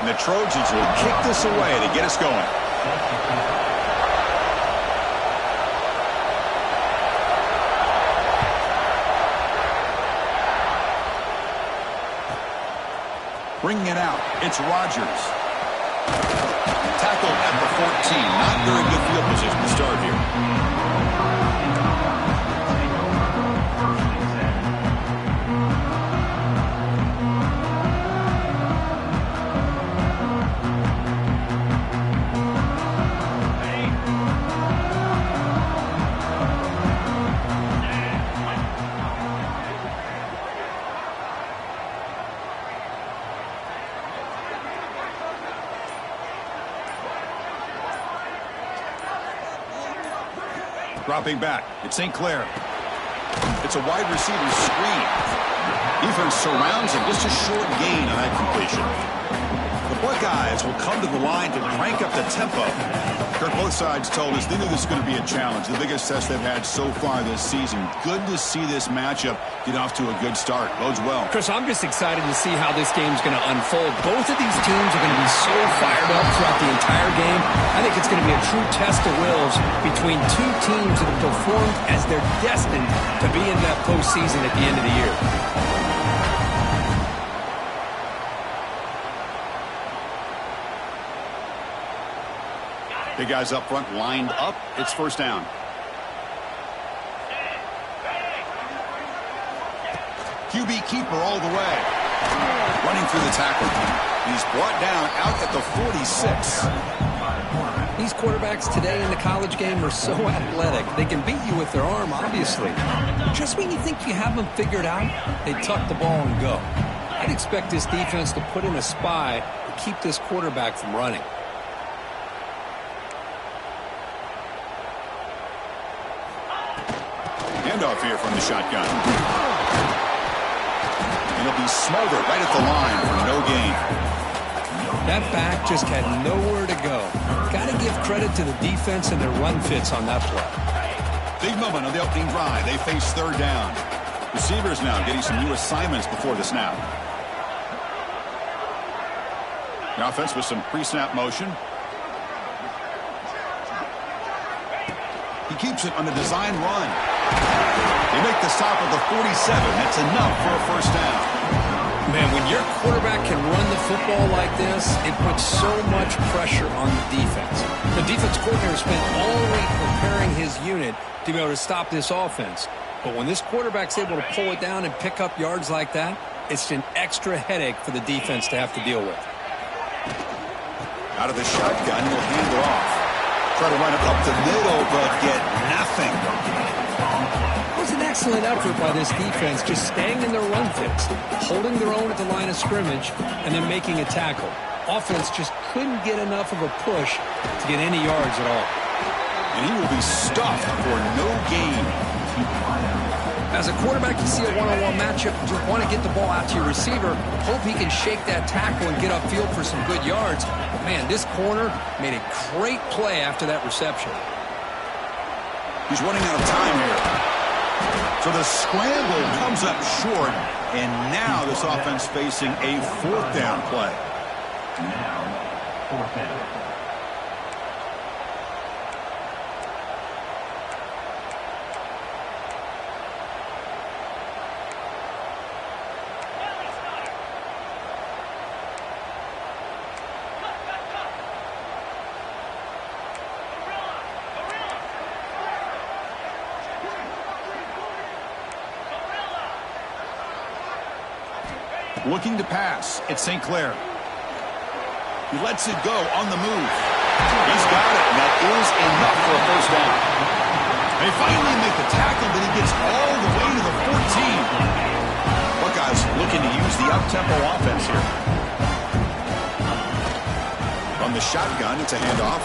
And the Trojans will kick this away to get us going. Bringing it out, it's Rodgers. Tackled at the 14. Not very good field position to start here. Dropping back, it's St. Clair. It's a wide receiver screen. Defense surrounds him. Just a short gain on that completion. The Buckeyes will come to the line to crank up the tempo. Kirk, both sides told us they knew this was going to be a challenge. The biggest test they've had so far this season. Good to see this matchup get off to a good start. Bodes well. Chris, I'm just excited to see how this game's going to unfold. Both of these teams are going to be so fired up throughout the entire game. I think it's going to be a true test of wills between two teams that have performed as they're destined to be in that postseason at the end of the year. Big guys up front lined up. It's first down. QB keeper all the way. Running through the tackle. He's brought down out at the 46. These quarterbacks today in the college game are so athletic. They can beat you with their arm, obviously. Just when you think you have them figured out, they tuck the ball and go. I'd expect this defense to put in a spy to keep this quarterback from running. Handoff here from the shotgun. And he'll be smothered right at the line for no gain. That back just had nowhere to go. Got to give credit to the defense and their run fits on that play. Big moment on the opening drive. They face third down. Receivers now getting some new assignments before the snap. The offense with some pre-snap motion. He keeps it on the design run. They make the stop at the 47. That's enough for a first down. Man, when your quarterback can run the football like this, it puts so much pressure on the defense. The defense coordinator spent all week preparing his unit to be able to stop this offense. But when this quarterback's able to pull it down and pick up yards like that, it's an extra headache for the defense to have to deal with. Out of the shotgun, he'll hand it off. Try to run it up the middle, but get nothing. It was an excellent effort by this defense, just staying in their run fits, holding their own at the line of scrimmage, and then making a tackle. Offense just couldn't get enough of a push to get any yards at all. And he will be stuffed for no gain. As a quarterback, you see a one-on-one matchup, you want to get the ball out to your receiver, hope he can shake that tackle and get upfield for some good yards. But man, this corner made a great play after that reception. He's running out of time here. So the scramble comes up short, and now this offense facing a fourth down play. Now, fourth down. Looking to pass. It's St. Clair. He lets it go on the move. He's got it, and that is enough for a first down. They finally make the tackle, but he gets all the way to the 14. Buckeyes looking to use the up-tempo offense here. From the shotgun, it's a handoff.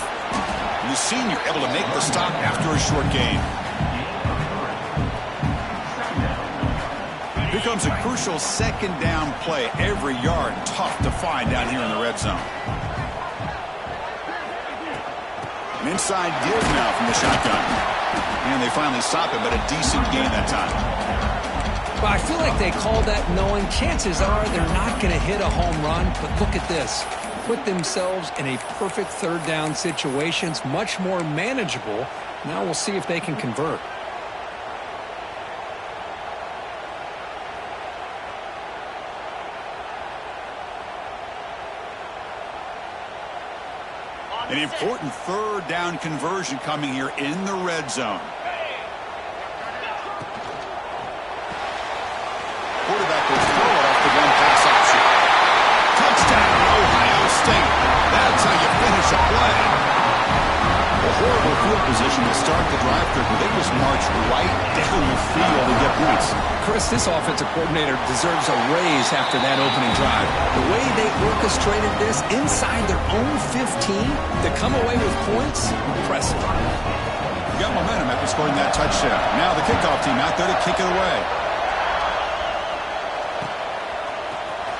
And the senior able to make the stop after a short gain. Here comes a crucial second down play. Every yard tough to find down here in the red zone. An inside give now from the shotgun. And they finally stop it, but a decent gain that time. Well, I feel like they called that knowing chances are they're not going to hit a home run, but look at this. put themselves in a perfect third down situations, much more manageable. Now we'll see if they can convert. An important third down conversion coming here in the red zone. Quarterback will throw it off the one-pass option. Touchdown, Ohio State. That's how you finish a play. A horrible field position to start the drive through, but they just march right down the field and get points. Chris, this offensive coordinator deserves a raise after that opening drive. The way they orchestrated this inside their own 15 to come away with points, impressive. You got momentum after scoring that touchdown. Now the kickoff team out there to kick it away.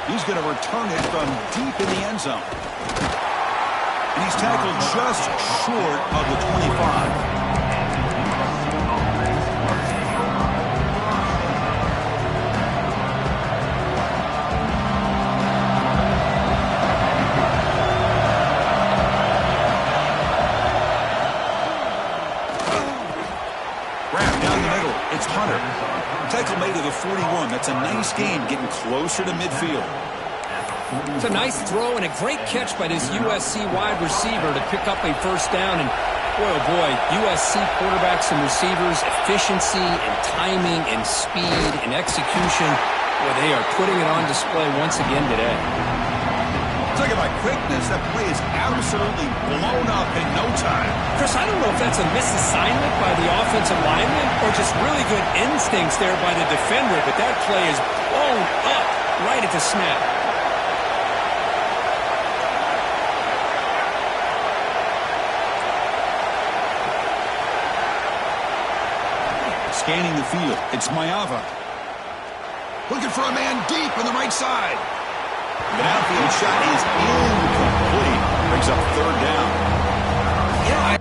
He's going to return it from deep in the end zone. And he's tackled just short of the 25. It's Hunter. Tackle made to the 41. That's a nice gain, getting closer to midfield. It's a nice throw and a great catch by this USC wide receiver to pick up a first down. And boy, oh boy, USC quarterbacks and receivers, efficiency and timing and speed and execution. Boy, they are putting it on display once again today. Talk about quickness. That play is absolutely blown up in no time. Chris, I don't know if that's a misassignment by the offensive lineman or just really good instincts there by the defender, but that play is blown up right at the snap. Scanning the field, it's Mayava. Looking for a man deep on the right side. The outfield shot is incomplete. Brings up third down. Yeah,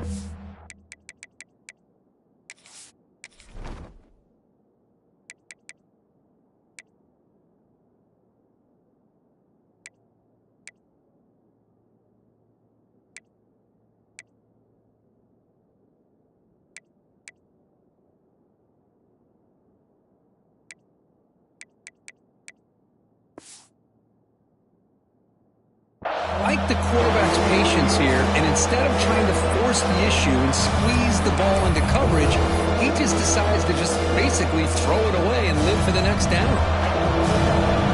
like the quarterback's patience here, and instead of trying to force the issue and squeeze the ball into coverage, he just decides to just basically throw it away and live for the next down.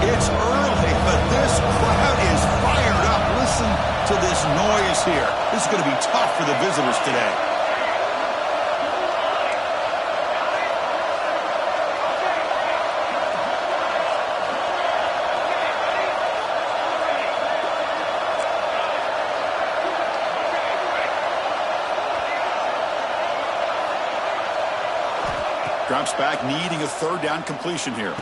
It's early, but this crowd is fired up. Listen to this noise here. This is going to be tough for the visitors today. Drops back, needing a third down completion here.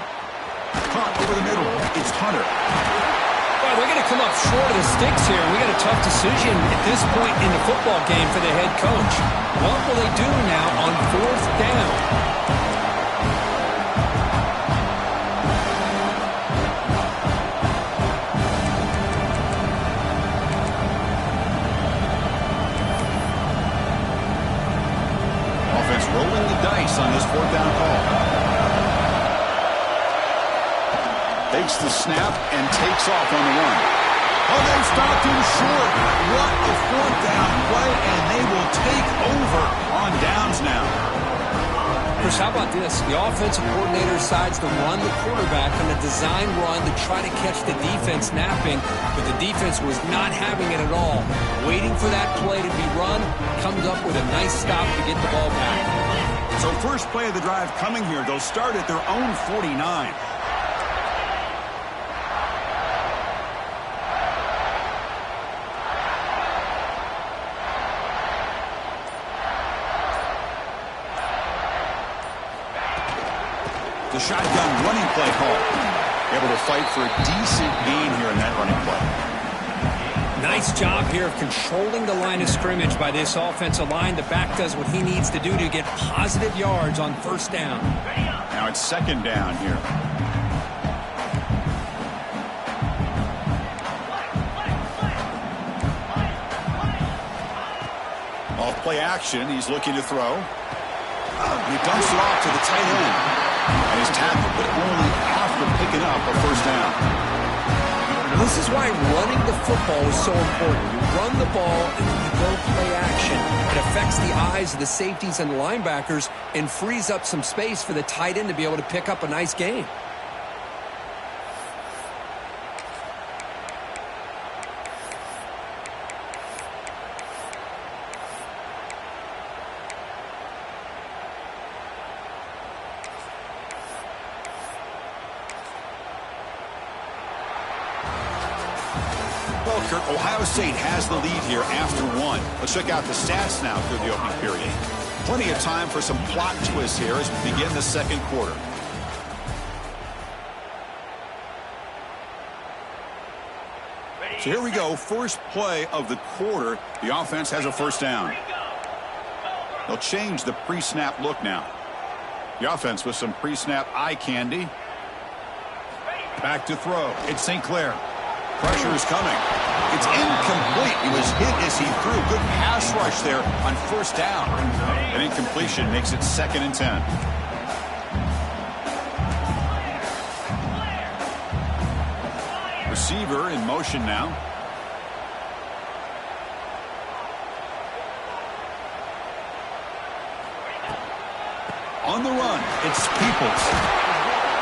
Caught over the middle. It's Hunter. Well, they're going to come up short of the sticks here. We got a tough decision at this point in the football game for the head coach. What will they do now on fourth down? Rolling the dice on this fourth down call. Takes the snap and takes off on the run. Oh, they stopped him short. What a fourth down play, and they will take over on downs now. Chris, how about this? The offensive coordinator decides to run the quarterback on a design run to try to catch the defense napping, but the defense was not having it at all. Waiting for that play to be run, comes up with a nice stop to get the ball back. So first play of the drive coming here. They'll start at their own 49. The shotgun running play call. Able to fight for a decent gain here in that running play. Nice job here of controlling the line of scrimmage by this offensive line. The back does what he needs to do to get positive yards on first down. Now it's second down here. Off play action, he's looking to throw. He dumps it off to the tight end. And he's tackled, but only after picking up a first down. This is why running the football is so important. You run the ball and then you go play action. It affects the eyes of the safeties and the linebackers and frees up some space for the tight end to be able to pick up a nice gain. Well, Kirk, Ohio State has the lead here after one. Let's check out the stats now through the opening period. Plenty of time for some plot twists here as we begin the second quarter. So here we go. First play of the quarter. The offense has a first down. They'll change the pre-snap look now. The offense with some pre-snap eye candy. Back to throw. It's St. Clair. Pressure is coming. It's incomplete. He was hit as he threw. Good pass rush there on first down. An incompletion makes it 2nd and 10. Receiver in motion now. On the run, it's Peoples.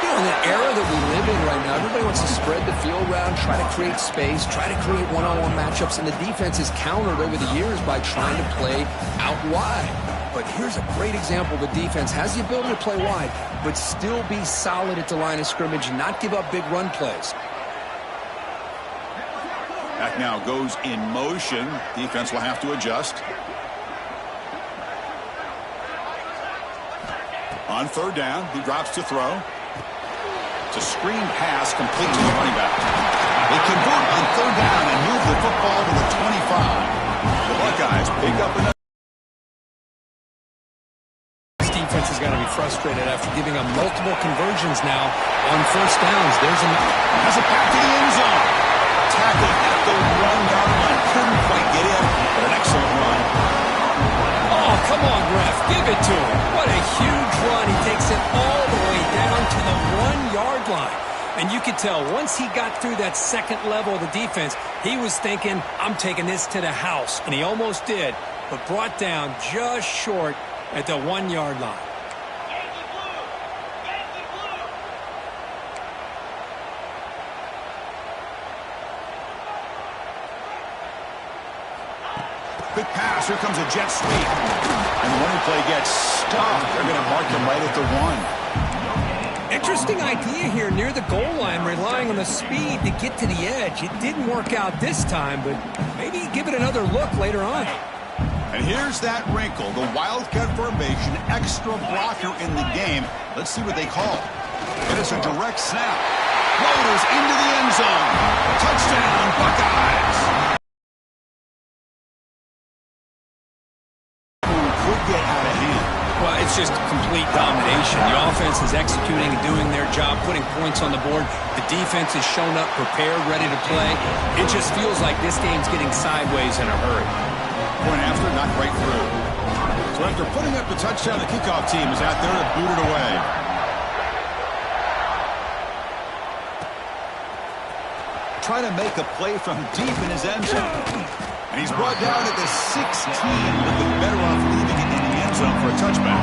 You know, in the era that we live in right now, everybody wants to spread the field around, try to create space, try to create one-on-one matchups, and the defense is countered over the years by trying to play out wide. But here's a great example. The defense has the ability to play wide, but still be solid at the line of scrimmage and not give up big run plays. Back now goes in motion. Defense will have to adjust. On third down, he drops to throw. It's a screen pass complete to the running back. They convert on third down and move the football to the 25. The Buckeyes pick up another. This defense has got to be frustrated after giving up multiple conversions now on first downs. There's has it back to the end zone. Tackled at the 1-yard line. Couldn't quite get in, but an excellent run. Oh, come on, ref. Give it to him. What a huge run. He takes it all the way down to the 1-yard line. And you could tell once he got through that second level of the defense, he was thinking, I'm taking this to the house. And he almost did, but brought down just short at the 1-yard line. Big pass. Here comes a jet sweep. And the running play gets stopped. They're going to mark him right at the 1. Interesting idea here near the goal line, relying on the speed to get to the edge. It didn't work out this time, but maybe give it another look later on. And here's that wrinkle. The Wildcat formation, extra blocker in the game. Let's see what they call. And it's a direct snap. Floaters into the end zone. Touchdown, Buckeyes. Get out of hand. Well, it's just complete domination. The offense is executing and doing their job, putting points on the board. The defense has shown up, prepared, ready to play. It just feels like this game's getting sideways in a hurry. Point after, not right through. So after putting up the touchdown, the kickoff team is out there to boot it away. Trying to make a play from deep in his end zone. And he's brought down at the 16, but they're better off leaving it in the end zone for a touchback.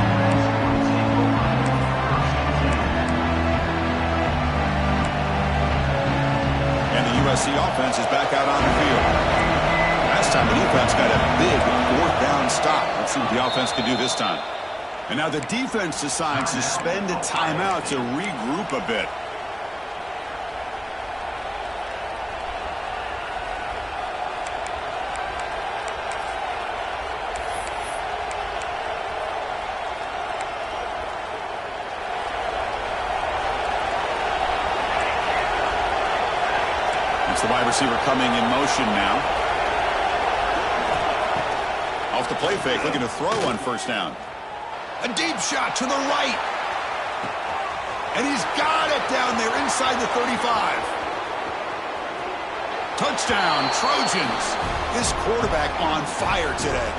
And the USC offense is back out on the field. Last time the defense got a big 4th down stop. Let's see what the offense can do this time. And now the defense decides to spend a timeout to regroup a bit. The wide receiver coming in motion now. Off the play fake, looking to throw on first down. A deep shot to the right. And he's got it down there inside the 35. Touchdown, Trojans. This quarterback on fire today.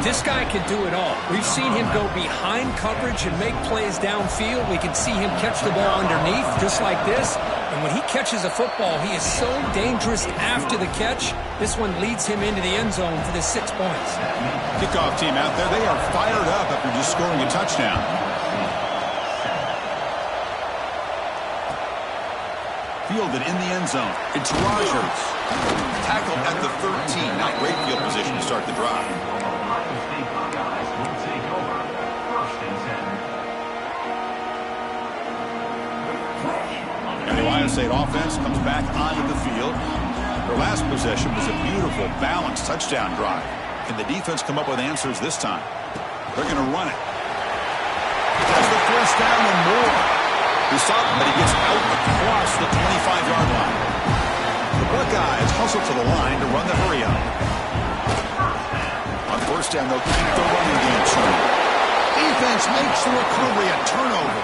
This guy can do it all. We've seen him go behind coverage and make plays downfield. We can see him catch the ball underneath, just like this. And when he catches a football, he is so dangerous after the catch. This one leads him into the end zone for the 6 points. Kickoff team out there, they are fired up after just scoring a touchdown. Fielded in the end zone. It's Rodgers. Tackled at the 13. Not great field position to start the drive. And the Ohio State offense comes back onto the field. Their last possession was a beautiful, balanced touchdown drive. Can the defense come up with answers this time? They're going to run it. That's the first down and more. He stopped, but he gets out across the 25-yard line. The Buckeyes hustle to the line to run the hurry-up. On first down, they'll keep the running game turning. Defense makes the recovery a turnover.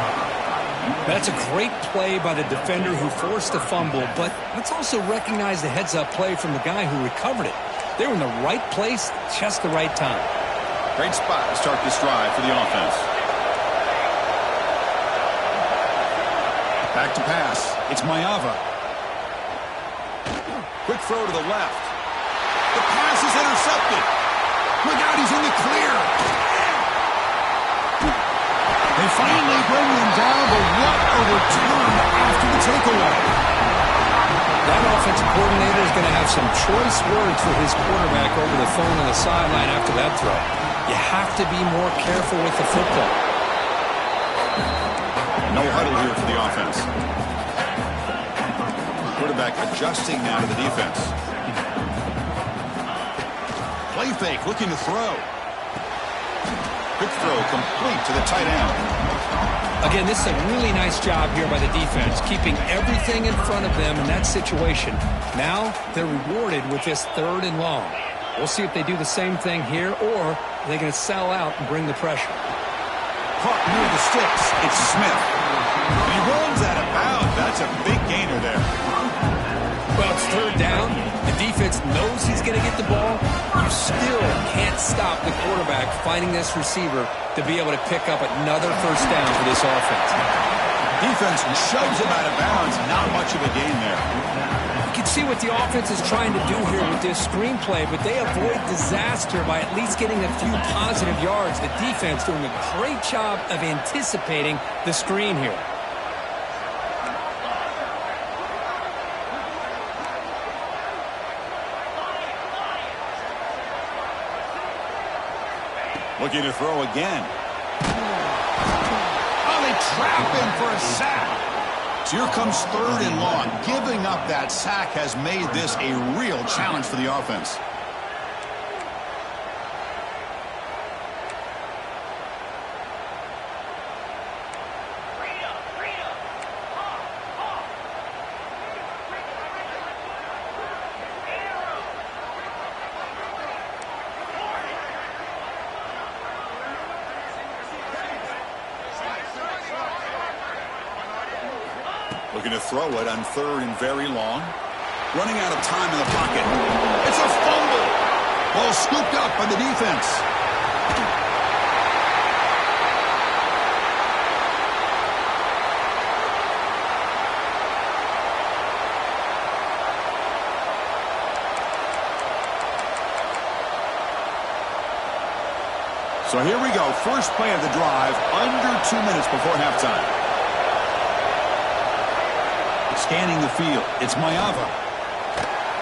That's a great play by the defender who forced the fumble, but let's also recognize the heads-up play from the guy who recovered it. They were in the right place, just the right time. Great spot to start this drive for the offense. Back to pass. It's Mayava. Quick throw to the left. The pass is intercepted. Look out, he's in the clear. They finally bring him down, but what a return after the takeaway. That offensive coordinator is going to have some choice words for his quarterback over the phone on the sideline after that throw. You have to be more careful with the football. No huddle here for the offense. Quarterback adjusting now to the defense. Play fake, looking to throw. Quick throw complete to the tight end. Again, this is a really nice job here by the defense, keeping everything in front of them in that situation. Now they're rewarded with this 3rd and long. We'll see if they do the same thing here, or are they going to sell out and bring the pressure. Caught near the sticks. It's Smith. He runs out of bounds. That's a big gainer there. Well, it's 3rd down. The defense knows he's going to get the ball. You still can't stop the quarterback finding this receiver to be able to pick up another first down for this offense. Defense shoves him out of bounds. Not much of a gain there. You can see what the offense is trying to do here with this screenplay, but they avoid disaster by at least getting a few positive yards. The defense doing a great job of anticipating the screen here. Looking to throw again. Oh, they trap him for a sack. So here comes 3rd and long. Giving up that sack has made this a real challenge for the offense. Looking to throw it on 3rd and very long. Running out of time in the pocket. It's a fumble. Ball scooped up by the defense. So here we go. First play of the drive. Under 2 minutes before halftime. Scanning the field. It's Mayava.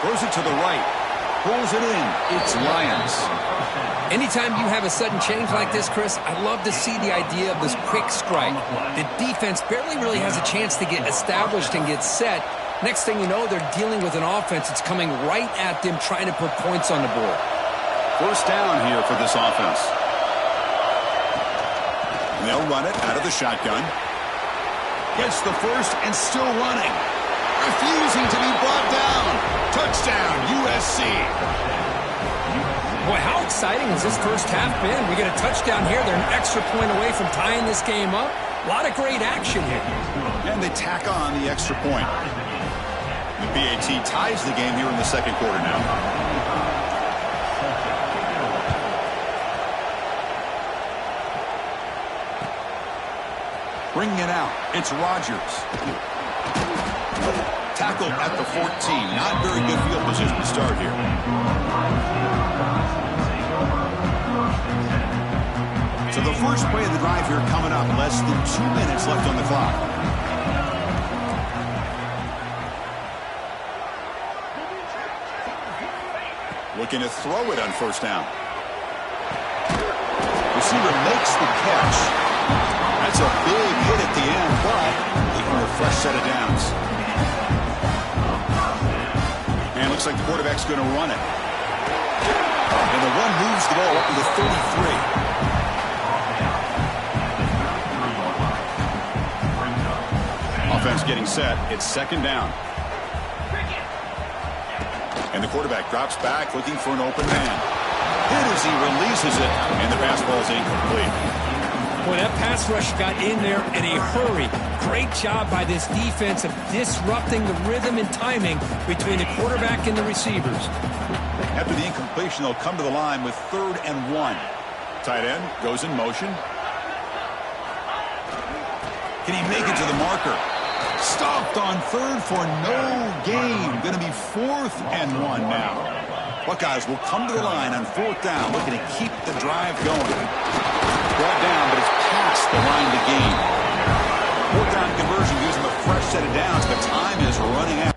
Throws it to the right. Pulls it in. It's Lyons. Anytime you have a sudden change like this, Chris, I love to see the idea of this quick strike. The defense barely really has a chance to get established and get set. Next thing you know, they're dealing with an offense that's coming right at them, trying to put points on the board. First down here for this offense. And they'll run it out of the shotgun. Gets the first and still running. Refusing to be brought down. Touchdown, USC. Boy, how exciting has this first half been? We get a touchdown here. They're an extra point away from tying this game up. A lot of great action here. And they tack on the extra point. PAT ties the game here in the second quarter now. Bringing it out, it's Rodgers. Tackled at the 14. Not very good field position to start here. So the first play of the drive here coming up. Less than 2 minutes left on the clock. Looking to throw it on first down. Receiver makes the catch. That's a big hit at the end, but looking for a fresh set of downs. And looks like the quarterback's going to run it. And the run moves the ball up to the 33. Offense getting set. It's second down. And the quarterback drops back looking for an open man. Hit as he releases it, and the pass ball is incomplete. Boy, that pass rush got in there in a hurry. Great job by this defense of disrupting the rhythm and timing between the quarterback and the receivers. After the incompletion, they'll come to the line with 3rd and 1. Tight end goes in motion. Can he make it to the marker? Stopped on 3rd for no gain. Going to be 4th and 1 now. Buckeyes will come to the line on 4th down, looking to keep the drive going. Brought down, but it's past the line to gain. 4th down conversion gives them a fresh set of downs, but time is running out.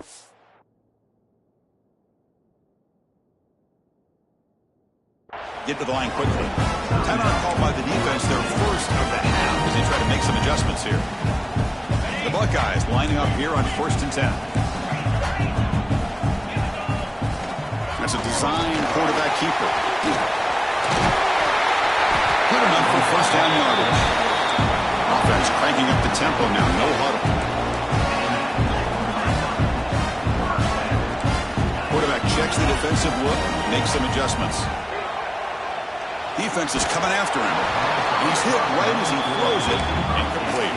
Get to the line quickly. Timeout called by the defense, their first of the half, as they try to make some adjustments here. The Buckeyes lining up here on 1st and 10. That's a design quarterback keeper. Good enough for first down yardage. Offense cranking up the tempo now. No huddle. Quarterback checks the defensive look, makes some adjustments. Defense is coming after him. He's hit right as he throws it. Incomplete.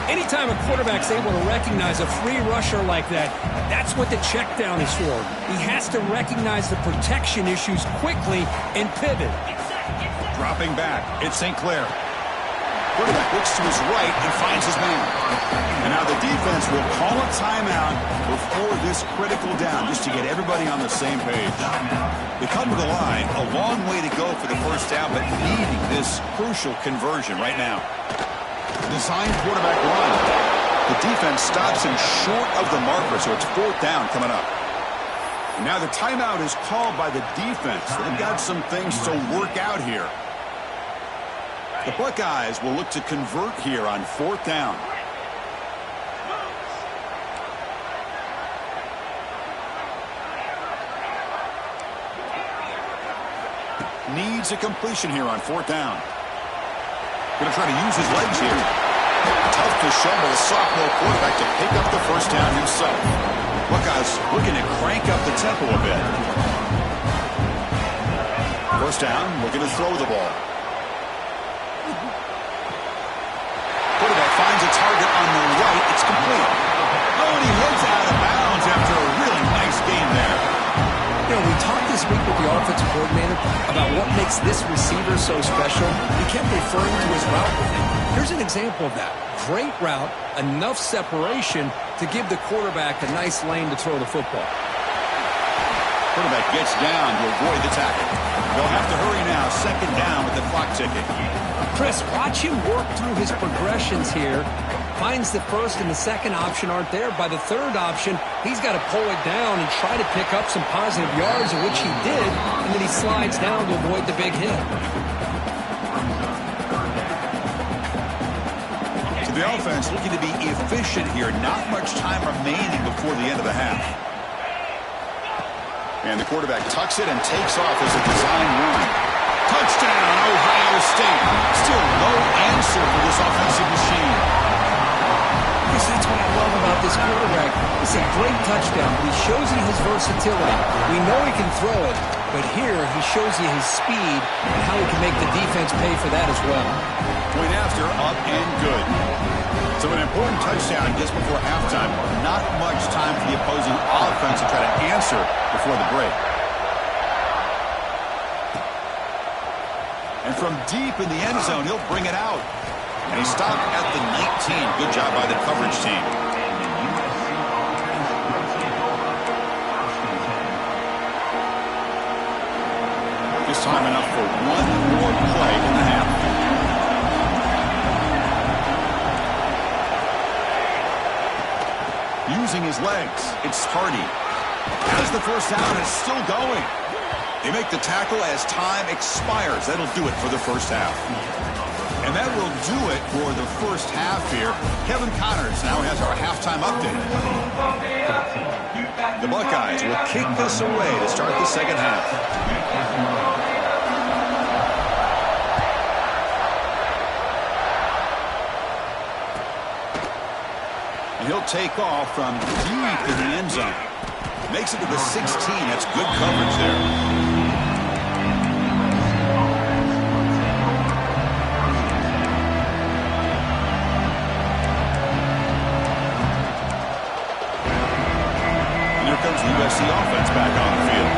Anytime a quarterback's able to recognize a free rusher like that, that's what the check down is for. He has to recognize the protection issues quickly and pivot. Dropping back, it's St. Clair. Quarterback looks to his right and finds his man. And now the defense will call a timeout before this critical down, just to get everybody on the same page. They come to the line, a long way to go for the first down, but needing this crucial conversion right now. Design quarterback run. The defense stops him short of the marker, so it's 4th down coming up. And now the timeout is called by the defense. They've got some things to work out here. The Buckeyes will look to convert here on 4th down. Needs a completion here on 4th down. Going to try to use his legs here. Tough to show by the sophomore quarterback to pick up the first down himself. Buckeyes looking to crank up the tempo a bit. First down, looking to throw the ball. Quarterback finds a target on the right. It's complete. Oh, and he heads out of bounds after a really nice game there. You know, we talked this week with the offensive coordinator about what makes this receiver so special. He kept referring to his route with him. Here's an example of that. Great route, enough separation to give the quarterback a nice lane to throw the football. Quarterback gets down to avoid the tackle. They'll have to hurry now. Second down with the clock ticking. Chris, watch him work through his progressions here. Finds the first and the second option aren't there. By the third option, he's got to pull it down and try to pick up some positive yards, of which he did, and then he slides down to avoid the big hit. So the offense looking to be efficient here. Not much time remaining before the end of the half. And the quarterback tucks it and takes off as a design run. Touchdown, Ohio State. Still no answer for this offensive machine. Yes, that's what I love about this quarterback. It's a great touchdown, but he shows you his versatility. We know he can throw it, but here he shows you his speed and how he can make the defense pay for that as well. Point after, up and good. So an important touchdown just before halftime. Not much time for the opposing offense to try to answer before the break. And from deep in the end zone, he'll bring it out. And he stopped at the 19. Good job by the coverage team. Just time enough for one more play in the half. Using his legs, it's Hardy. As the first down is still going. They make the tackle as time expires. That'll do it for the first half. And that will do it for the first half here. Kevin Connors now has our halftime update. The Buckeyes will kick this away to start the second half. And he'll take off from deep in the end zone. Makes it to the 16. That's good coverage there. The USC offense back on the field.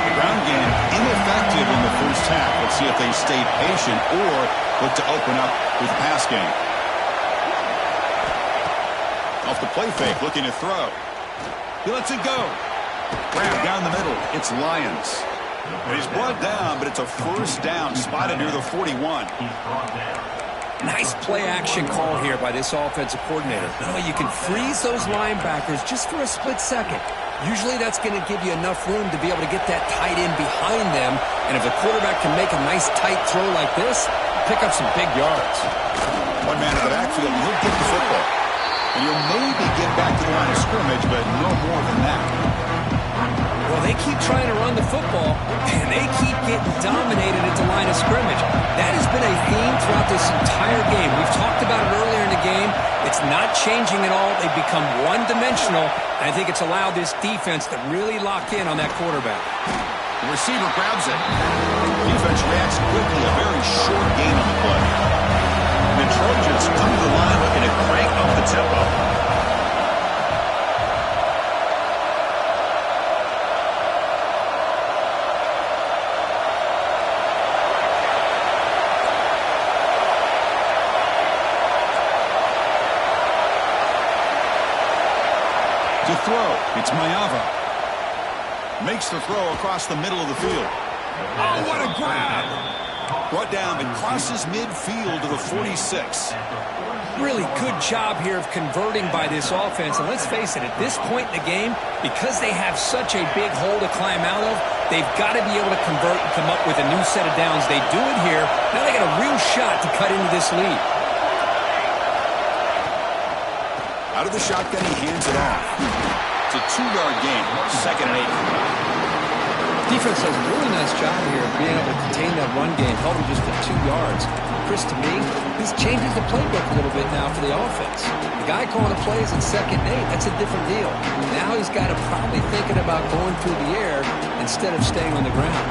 The ground game ineffective in the first half. Let's see if they stay patient or look to open up with the pass game. Off the play fake, looking to throw. He lets it go. Grab down the middle. It's Lyons. And he's brought down, but it's a first down spotted near the 41. Nice play-action call here by this offensive coordinator. You can freeze those linebackers just for a split second. Usually that's going to give you enough room to be able to get that tight end behind them. And if the quarterback can make a nice tight throw like this, pick up some big yards. One man in the backfield, and he'll get the football. And he'll maybe get back to the line of scrimmage, but no more than that. Well, they keep trying to run the football, and they keep getting dominated at the line of scrimmage. That has been a theme throughout this entire game. We've talked about it earlier in the game. It's not changing at all. They've become one-dimensional, and I think it's allowed this defense to really lock in on that quarterback. The receiver grabs it. Defense reacts quickly. A very short gain on the play. The Trojans come to the line looking to crank up the tempo. To throw, it's Mayava. Makes the throw across the middle of the field. Oh, what a grab! Brought down, but crosses midfield to the 46. Really good job here of converting by this offense. And let's face it, at this point in the game, because they have such a big hole to climb out of, they've got to be able to convert and come up with a new set of downs. They do it here. Now they got a real shot to cut into this lead. Out of the shotgun, he hands it off. It's a 2-yard gain, 2nd and 8. Defense does a really nice job here of being able to contain that run game, held him just for 2 yards. Chris, to me, this changes the playbook a little bit now for the offense. The guy calling the plays in 2nd and 8, that's a different deal. Now he's got to probably thinking about going through the air instead of staying on the ground.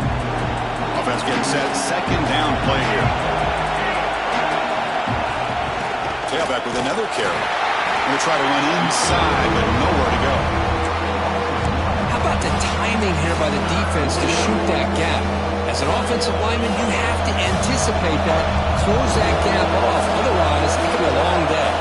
Offense getting set, 2nd down play here. Tailback with another carry. Going to try to run inside, but nowhere to go. How about the timing here by the defense to shoot that gap? As an offensive lineman, you have to anticipate that, close that gap off. Otherwise, it could be a long day.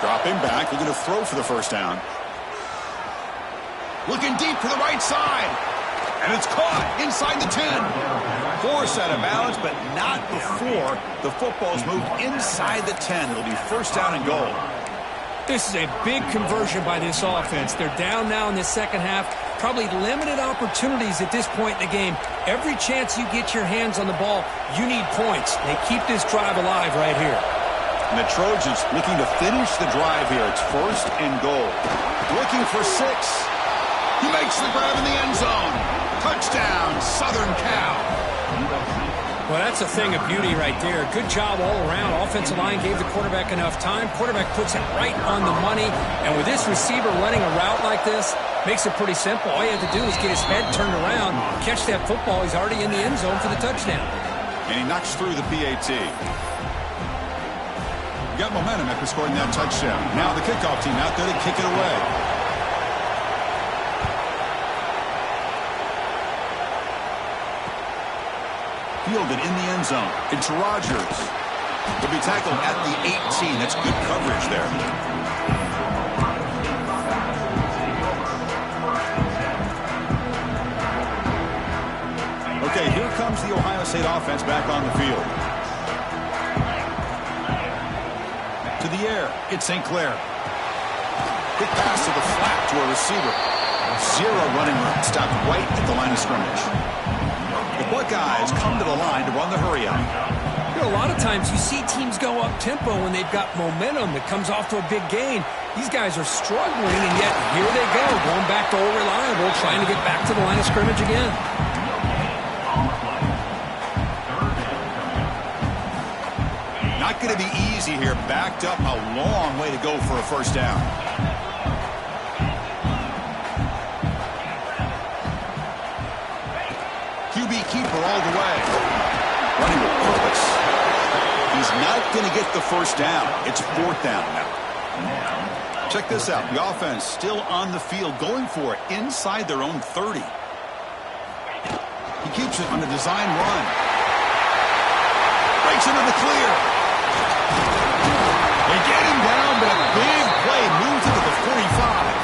Dropping back, looking to throw for the first down. Looking deep to the right side. And it's caught inside the 10. Force out of bounds, but not before the football's moved inside the 10. It'll be first down and goal. This is a big conversion by this offense. They're down now in the second half. Probably limited opportunities at this point in the game. Every chance you get your hands on the ball, you need points. They keep this drive alive right here. And the Trojans looking to finish the drive here. It's first and goal. Looking for 6. He makes the grab in the end zone. Touchdown, Southern Cal. Well, that's a thing of beauty right there. Good job all around. Offensive line gave the quarterback enough time. Quarterback puts it right on the money. And with this receiver running a route like this, makes it pretty simple. All you have to do is get his head turned around, catch that football. He's already in the end zone for the touchdown. And he knocks through the PAT. Got momentum after scoring that touchdown. Now the kickoff team out there to kick it away. Fielded in the end zone. It's Rodgers. He'll be tackled at the 18. That's good coverage there. Okay, here comes the Ohio State offense back on the field. To the air, it's St. Clair. Quick pass to the flat to a receiver. Zero running room. Stopped right at the line of scrimmage. The Buckeyes come to the line to run the hurry up. You know, a lot of times you see teams go up-tempo when they've got momentum that comes off to a big gain. These guys are struggling, and yet here they go, going back to old reliable, trying to get back to the line of scrimmage again. Not going to be easy here. Backed up, a long way to go for a first down. QB keeper all the way. Running with purpose. He's not going to get the first down. It's fourth down now. Check this out. The offense still on the field, going for it inside their own 30. He keeps it on a design run. Breaks into the clear. They get him down, but a big play moves into the 45.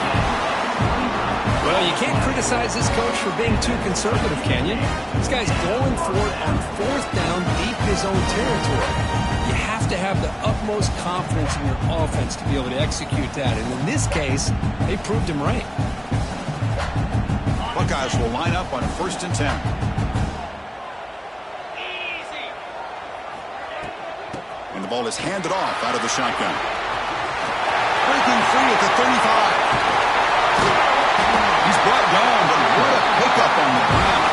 Well, you can't criticize this coach for being too conservative, can you? This guy's going for it on fourth down deep in his own territory. You have to have the utmost confidence in your offense to be able to execute that. And in this case, they proved him right. Buckeyes will line up on 1st and 10. And the ball is handed off out of the shotgun. Breaking free at the 35. He's brought down, but what a pickup on the ground.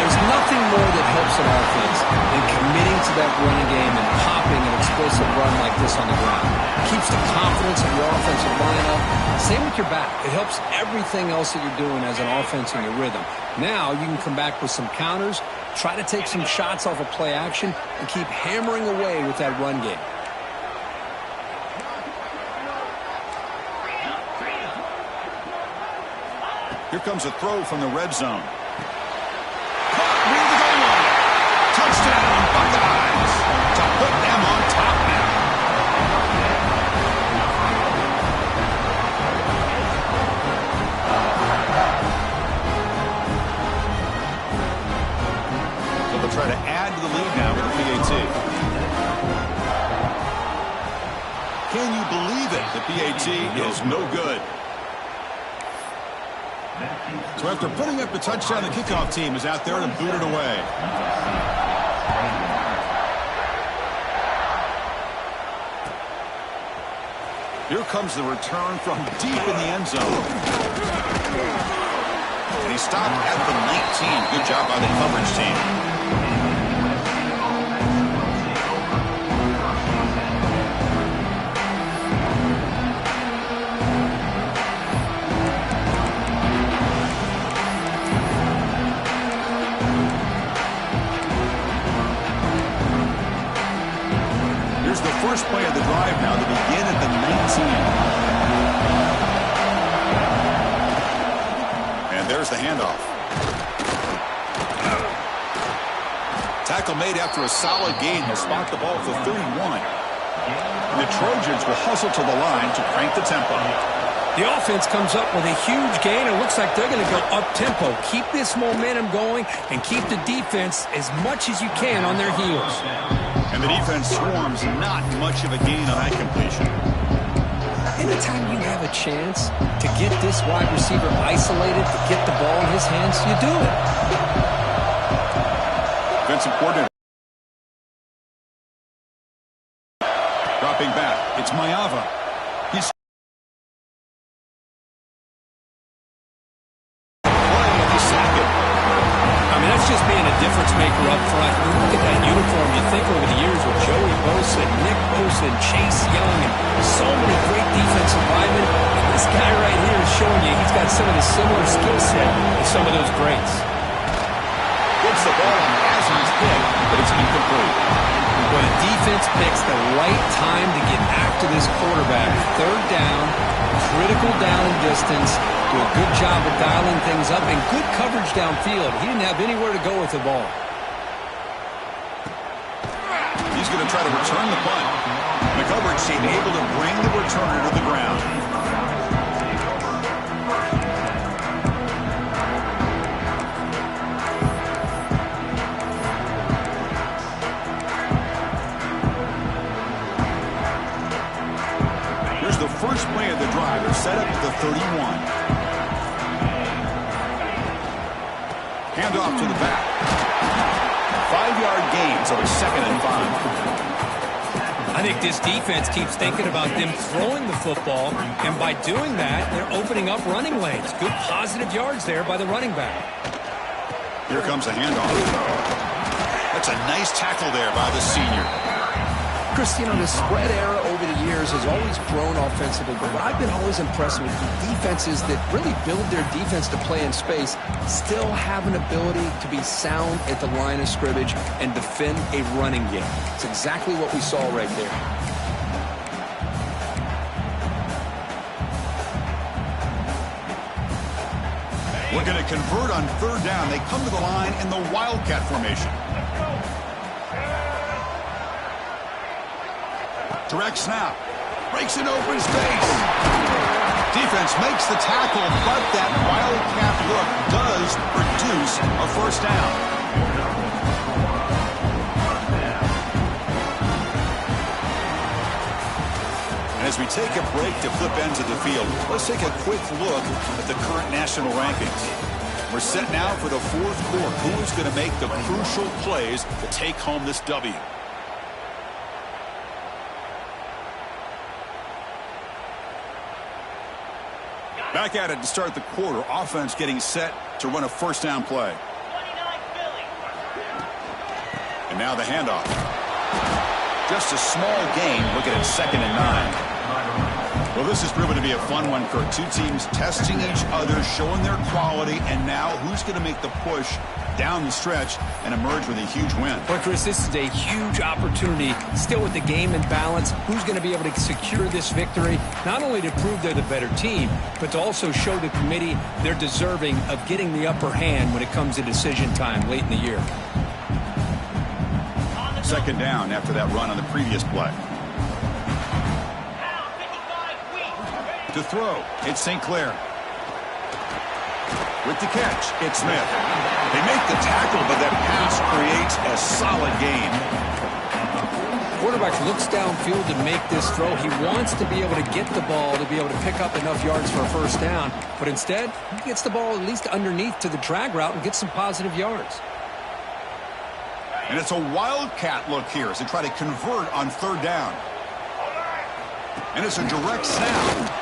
There's nothing more that helps an offense than committing to that running game and popping an explosive run like this on the ground. It keeps the confidence of your offensive line up. Same with your back. It helps everything else that you're doing as an offense in your rhythm. Now you can come back with some counters, try to take some shots off of play action, and keep hammering away with that run game. Here comes a throw from the red zone. Caught near the goal line. Touchdown, Buckeyes. To put them on top now. So they'll try to add to the lead now with the PAT. Can you believe it? The PAT is no good. So after putting up the touchdown, the kickoff team is out there to boot it away. Here comes the return from deep in the end zone. And he stopped at the 19. Good job by the coverage team. First play of the drive now to begin at the 19. And there's the handoff. Tackle made after a solid gain. He'll spot the ball for 31. And the Trojans will hustle to the line to crank the tempo. The offense comes up with a huge gain. It looks like they're going to go up-tempo. Keep this momentum going and keep the defense as much as you can on their heels. And the defense swarms, not much of a gain on that completion. Anytime you have a chance to get this wide receiver isolated, to get the ball in his hands, you do it. Defensive coordinator. Dropping back. It's Mayava. He's just being a difference maker up front. When you look at that uniform, you think over the years with Joey Bosa, Nick Bosa, and Chase Young, and so many great defensive linemen. And this guy right here is showing you he's got some of the similar skill set as some of those greats. Gets the ball on Aslan's hit, but it's incomplete. Well, the defense picks the right time to get after this quarterback. Third down, critical down and distance. Do a good job of dialing things up and good coverage downfield. He didn't have anywhere to go with the ball. He's going to try to return the punt. The coverage team able to bring the returner to the ground. Here's the first play of the drive. They're set up at the 31. Handoff to the back. 5-yard gain, so it's 2nd and 5. I think this defense keeps thinking about them throwing the football, and by doing that, they're opening up running lanes. Good positive yards there by the running back. Here comes a handoff. That's a nice tackle there by the senior. Chris, you know, the spread era over the years has always grown offensively, but what I've been always impressed with defenses that really build their defense to play in space still have an ability to be sound at the line of scrimmage and defend a running game. It's exactly what we saw right there. We're going to convert on 3rd down. They come to the line in the Wildcat formation. Direct snap. Breaks an open space. Defense makes the tackle, but that Wildcat look does produce a 1st down. And as we take a break to flip ends of the field, let's take a quick look at the current national rankings. We're set now for the 4th quarter. Who is going to make the crucial plays to take home this W? Back at it to start the quarter. Offense getting set to run a 1st down play. And now the handoff. Just a small gain, looking at 2nd and 9. Well, this has proven to be a fun one, Kurt. Two teams testing each other, showing their quality, and now who's going to make the push down the stretch and emerge with a huge win? Well, Chris, this is a huge opportunity. Still with the game in balance, who's going to be able to secure this victory? Not only to prove they're the better team, but to also show the committee they're deserving of getting the upper hand when it comes to decision time late in the year. 2nd down after that run on the previous play. To throw, it's St. Clair. With the catch, it's Smith. They make the tackle, but that pass creates a solid gain. Quarterback looks downfield to make this throw. He wants to be able to get the ball to be able to pick up enough yards for a 1st down, but instead, he gets the ball at least underneath to the drag route and gets some positive yards. And it's a Wildcat look here as they try to convert on 3rd down. And it's a direct snap.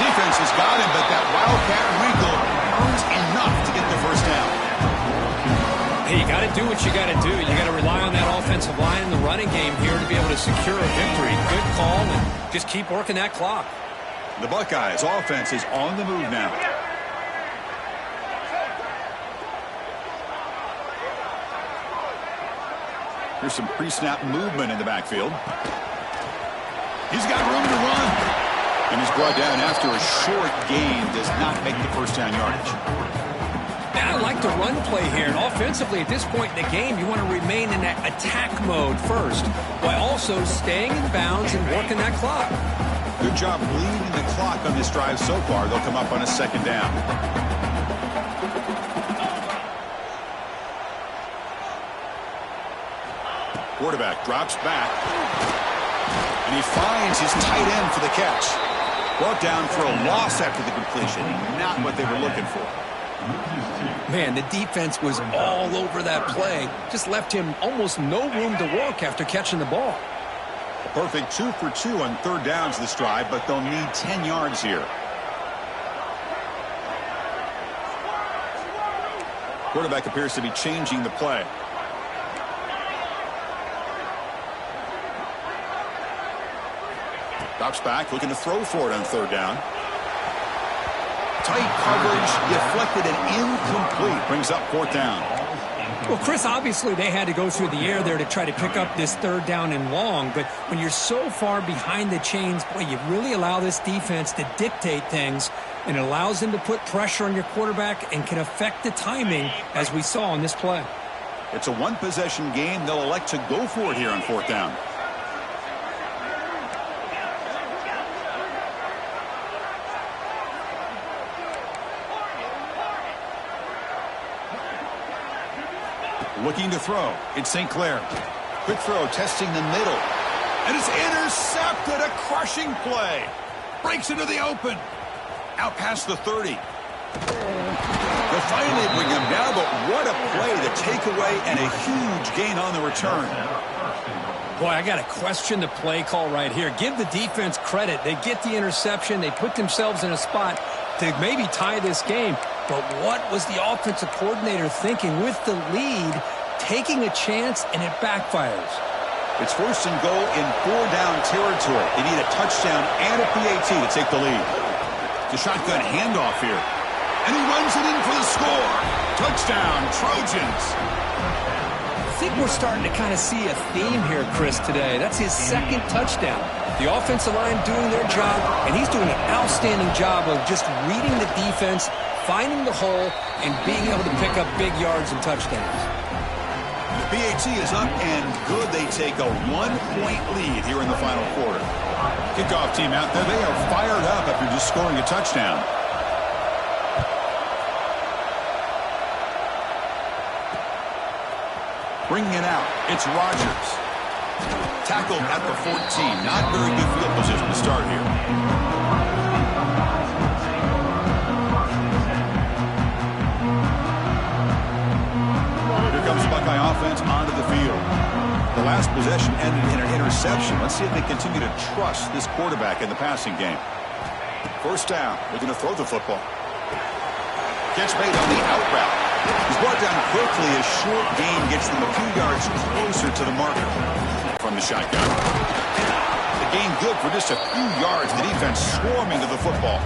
Defense has got him, but that Wildcat wrinkle earns enough to get the 1st down. Hey, you got to do what you got to do. You got to rely on that offensive line in the running game here to be able to secure a victory. Good call, and just keep working that clock. The Buckeyes' offense is on the move now. Here's some pre-snap movement in the backfield. He's got room to run. And he's brought down after a short gain. Does not make the 1st down yardage. Now, I like the run play here. And offensively, at this point in the game, you want to remain in that attack mode first, while also staying in bounds and working that clock. Good job bleeding the clock on this drive so far. They'll come up on a 2nd down. Quarterback drops back. And he finds his tight end for the catch. Brought down for a loss after the completion. Not what they were looking for. Man, the defense was all over that play. Just left him almost no room to work after catching the ball. A perfect 2 for 2 on 3rd downs this drive, but they'll need 10 yards here. Quarterback appears to be changing the play. Drops back, looking to throw for it on third down. Tight coverage, deflected and incomplete. Brings up fourth down. Well, Chris, obviously they had to go through the air there to try to pick up this third down and long, but when you're so far behind the chains, boy, you really allow this defense to dictate things, and it allows them to put pressure on your quarterback and can affect the timing, as we saw on this play. It's a one-possession game. They'll elect to go for it here on fourth down. Looking to throw. It's St. Clair. Quick throw, testing the middle. And it's intercepted. A crushing play. Breaks into the open. Out past the 30. They'll finally bring him down, but what a play. The takeaway and a huge gain on the return. Boy, I got to question the play call right here. Give the defense credit. They get the interception. They put themselves in a spot to maybe tie this game. But what was the offensive coordinator thinking with the lead, taking a chance, and it backfires? It's first and goal in four-down territory. They need a touchdown and a PAT to take the lead. The shotgun handoff here. And he runs it in for the score. Touchdown, Trojans. I think we're starting to kind of see a theme here, Chris, today. That's his second touchdown. The offensive line doing their job, and he's doing an outstanding job of just reading the defense, finding the hole, and being able to pick up big yards and touchdowns. The PAT is up and good. They take a one-point lead here in the final quarter. Kickoff team out there. They are fired up after just scoring a touchdown. Bringing it out, it's Rodgers. Tackled at the 14. Not very good field position to start here. Here comes the Buckeye offense onto the field. The last possession ended in an interception. Let's see if they continue to trust this quarterback in the passing game. First down, looking to throw the football. Catch made on the out route. He's brought down quickly. A short gain gets them a few yards closer to the marker from the shotgun. The gain good for just a few yards. The defense swarming to the football.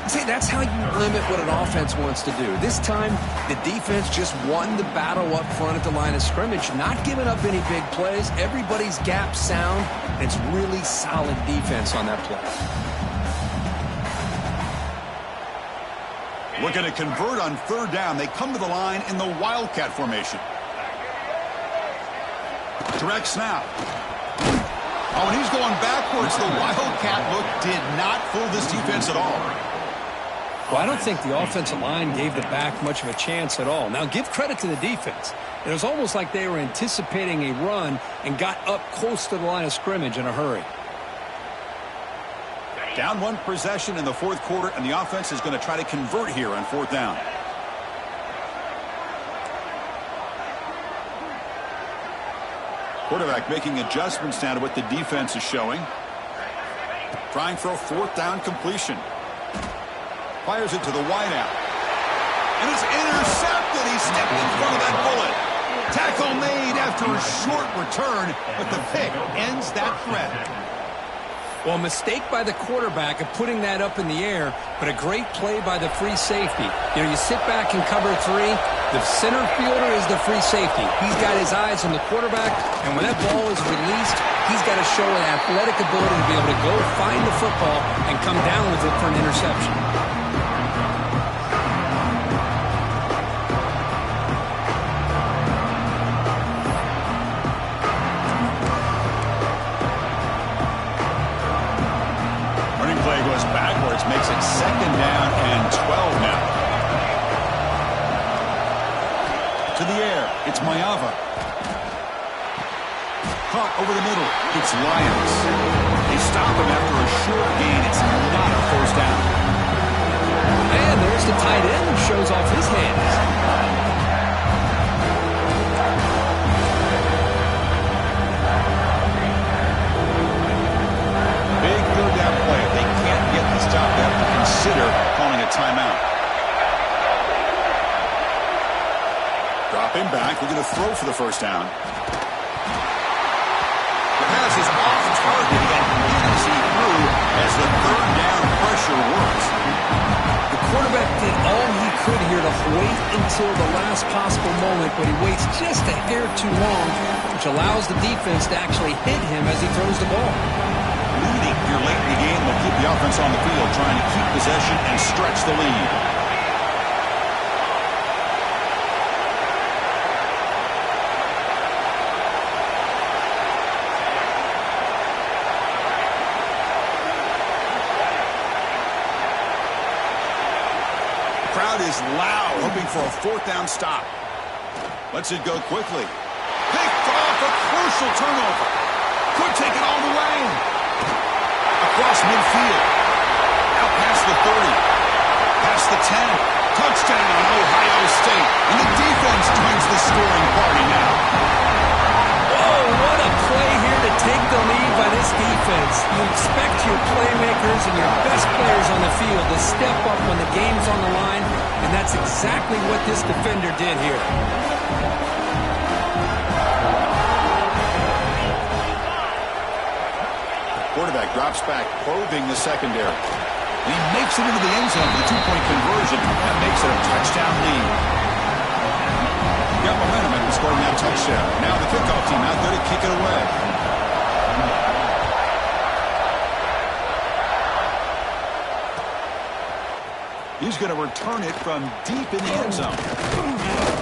See, that's how you limit what an offense wants to do. This time, the defense just won the battle up front at the line of scrimmage, not giving up any big plays. Everybody's gap sound, and it's really solid defense on that play. Looking to convert on third down. They come to the line in the Wildcat formation. Direct snap. Oh, and he's going backwards. The Wildcat look did not fool this defense at all. Well, I don't think the offensive line gave the back much of a chance at all. Now, give credit to the defense. It was almost like they were anticipating a run and got up close to the line of scrimmage in a hurry. Down one possession in the fourth quarter, and the offense is going to try to convert here on fourth down. Quarterback making adjustments now to what the defense is showing. Trying for a fourth down completion. Fires it to the wideout. And it's intercepted. He stepped in front of that bullet. Tackle made after a short return, but the pick ends that threat. Well, a mistake by the quarterback of putting that up in the air, but a great play by the free safety. You know, you sit back in cover three, the center fielder is the free safety. He's got his eyes on the quarterback, and when that ball is released, he's got to show an athletic ability to be able to go find the football and come down with it for an interception. Makes it second down and 12 now. To the air, it's Mayava. Caught over the middle, it's Lyons. They stop him after a short gain. It's not a first down. And there's the tight end who shows off his hands. Big third down play. They can't get the stop. They have to consider calling a timeout. quarterback looking to throw for the first down. The pass is off target and hit as he threw as the third down pressure works. The quarterback did all he could here to wait until the last possible moment, but he waits just a hair too long, which allows the defense to actually hit him as he throws the ball. Leading here late in the game will keep the offense on the field, trying to keep possession and stretch the lead. Crowd is loud, hoping for a fourth down stop. Lets it go quickly. Picked off, a crucial turnover. Could take it all the way. Across midfield. Out past the 30. Past the 10. Touchdown, Ohio State. And the defense joins the scoring party now. Whoa, what a play here to take the lead by this defense. You expect your playmakers and your best players on the field to step up when the game's on the line, and that's exactly what this defender did here. Quarterback drops back, probing the secondary. And he makes it into the end zone with a two-point conversion. That makes it a touchdown lead. Got momentum and scoring that touchdown. Now the kickoff team out there to kick it away. He's going to return it from deep in the end zone.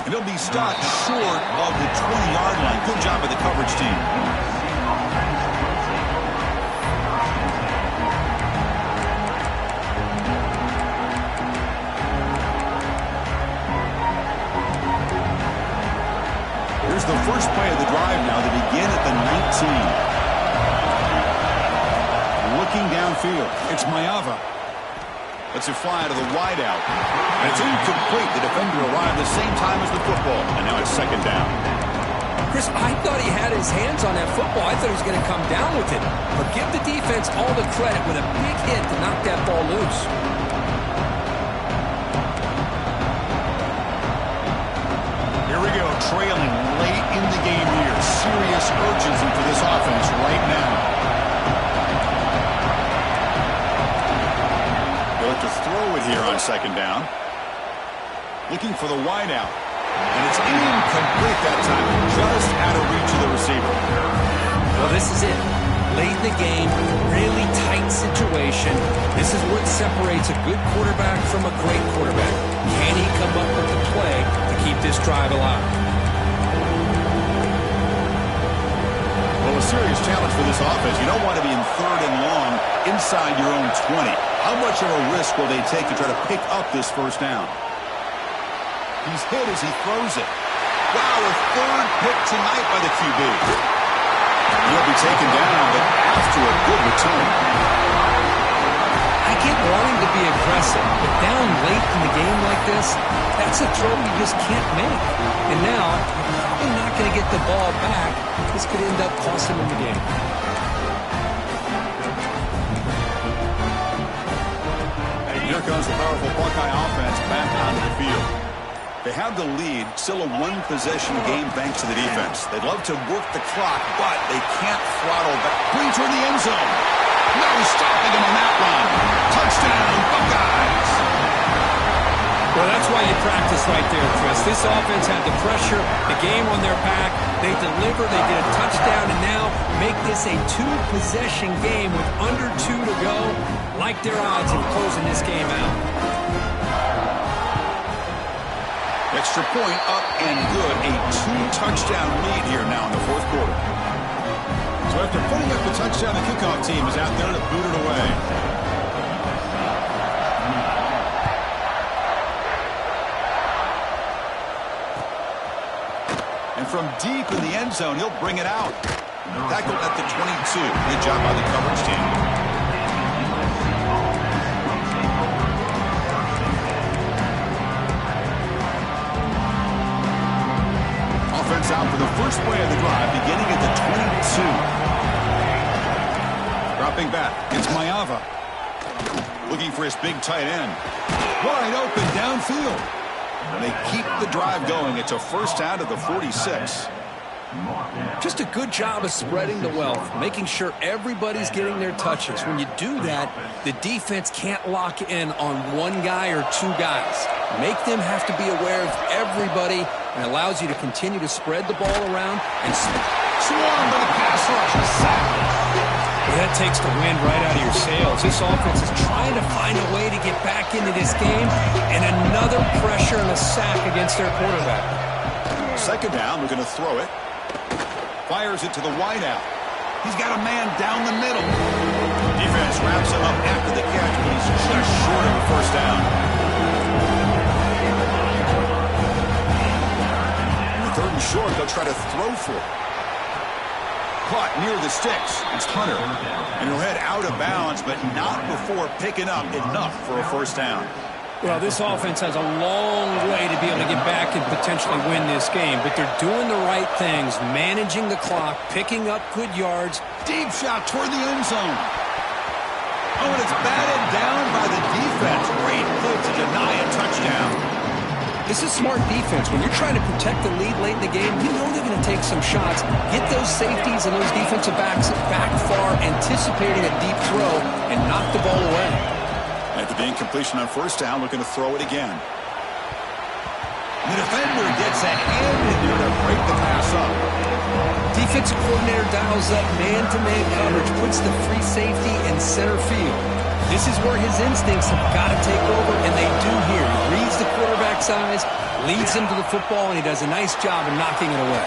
And he'll be stopped short of the 20-yard line. Good job by the coverage team. Here's the first play of the drive now. They begin at the 19. Looking downfield. It's Mayava. Lets it fly to the wideout. And it's incomplete. The defender arrived the same time as the football. And now it's second down. Chris, I thought he had his hands on that football. I thought he was going to come down with it. But give the defense all the credit with a big hit to knock that ball loose. Here we go, trailing late in the game here. Serious urgency for this offense right now. They look to throw it here on second down. Looking for the wideout. And it's incomplete that time. Just out of reach of the receiver. Well, this is it. Late in the game, really tight situation. This is what separates a good quarterback from a great quarterback. Can he come up with the play to keep this drive alive? Well, a serious challenge for this offense. You don't want to be in third and long inside your own 20. How much of a risk will they take to try to pick up this first down? He's hit as he throws it. Wow, a third pick tonight by the QB. He'll be taken down, but after a good return. I get wanting to be aggressive, but down late in the game like this, that's a throw you just can't make. And now, you're probably not going to get the ball back. This could end up costing him the game. And here comes the powerful Buckeye offense back onto the field. They have the lead, still a one-possession game thanks to the defense. They'd love to work the clock, but they can't throttle back. Bring toward the end zone. No stopping him on that run. Touchdown, Buckeyes. Well, that's why you practice right there, Chris. This offense had the pressure, the game on their back. They deliver, they get a touchdown, and now make this a two-possession game with under 2 to go. Like their odds in closing this game out. Extra point up and good. A 2-touchdown lead here now in the fourth quarter. So after putting up the touchdown, the kickoff team is out there to boot it away. And from deep in the end zone, he'll bring it out. Tackled at the 22. Good job by the coverage team. Offense out for the first play of the drive, beginning at the 22. Dropping back, it's Mayava. Looking for his big tight end. Wide open downfield. They keep the drive going. It's a first down to the 46. Just a good job of spreading the wealth, making sure everybody's getting their touches. When you do that, the defense can't lock in on one guy or two guys. Make them have to be aware of everybody, and allows you to continue to spread the ball around and swarm by the pass rush. A sack. Well, that takes the wind right out of your sails. This offense is trying to find a way to get back into this game, and another pressure and a sack against their quarterback. Second down, we're going to throw it. Fires it to the wideout. He's got a man down the middle. Defense wraps him up after the catch, but he's just short of a first down. On the third and short, they'll try to throw for it. Caught near the sticks. It's Hunter. And he'll head out of bounds, but not before picking up enough for a first down. Well, this offense has a long way to be able to get back and potentially win this game, but they're doing the right things, managing the clock, picking up good yards. Deep shot toward the end zone. Oh, and it's batted down by the defense. Great play to deny a touchdown. This is smart defense. When you're trying to protect the lead late in the game, you know they're going to take some shots, get those safeties and those defensive backs back far, anticipating a deep throw, and knock the ball away. After the incompletion on first down, we're going to throw it again. The defender gets a hand in there to break the pass up. Defensive coordinator dials up man-to-man coverage, puts the free safety in center field. This is where his instincts have got to take over, and they do here. He reads the quarterback's eyes, leads him to the football, and he does a nice job of knocking it away.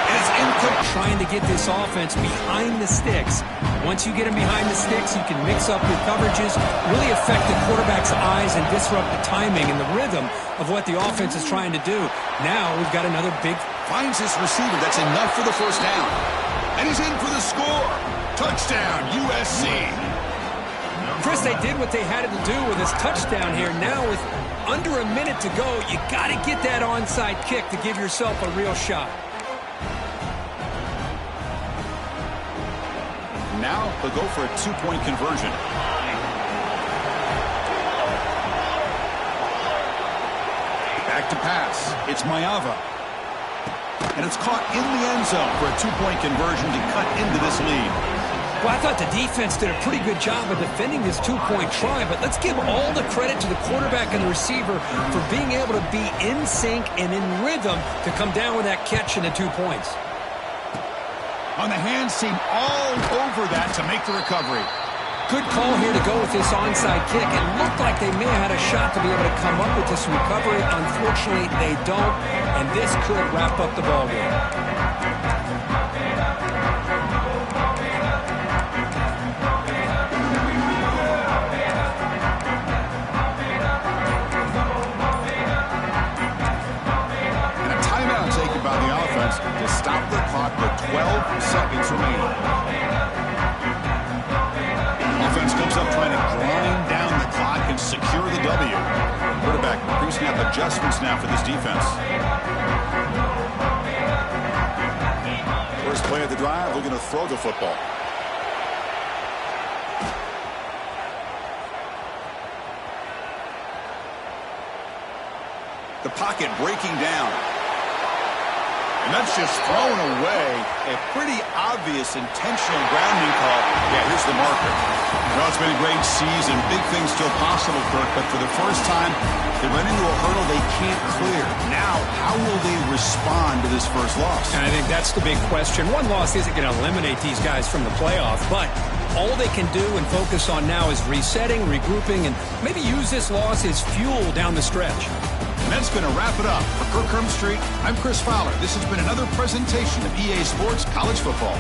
It's incomplete. Trying to get this offense behind the sticks. Once you get him behind the sticks, you can mix up your coverages, really affect the quarterback's eyes and disrupt the timing and the rhythm of what the offense is trying to do. Now we've got another big... Finds his receiver. That's enough for the first down. And he's in for the score. Touchdown, USC. Chris, they did what they had to do with this touchdown here. Now with under a minute to go, you got to get that onside kick to give yourself a real shot. Now they'll go for a two-point conversion. Back to pass. It's Mayava. And it's caught in the end zone for a two-point conversion to cut into this lead. Well, I thought the defense did a pretty good job of defending this two-point try, but let's give all the credit to the quarterback and the receiver for being able to be in sync and in rhythm to come down with that catch and the 2 points. On the hands team all over that to make the recovery. Good call here to go with this onside kick. It looked like they may have had a shot to be able to come up with this recovery. Unfortunately, they don't, and this could wrap up the ballgame. To stop the clock with 12 seconds remaining. Offense comes up trying to grind down the clock and secure the W. Quarterback pre-snap adjustments now for this defense. First play of the drive, we're going to throw the football. The pocket breaking down. And that's just thrown away. A pretty obvious intentional grounding call. Yeah, here's the marker. Well, it's been a great season. Big things still possible, Kirk, but for the first time, they run into a hurdle they can't clear. Now, how will they respond to this first loss? And I think that's the big question. One loss isn't going to eliminate these guys from the playoff, but all they can do and focus on now is resetting, regrouping, and maybe use this loss as fuel down the stretch. And that's going to wrap it up. For Kirk Street, I'm Chris Fowler. This has been another presentation of EA Sports College Football.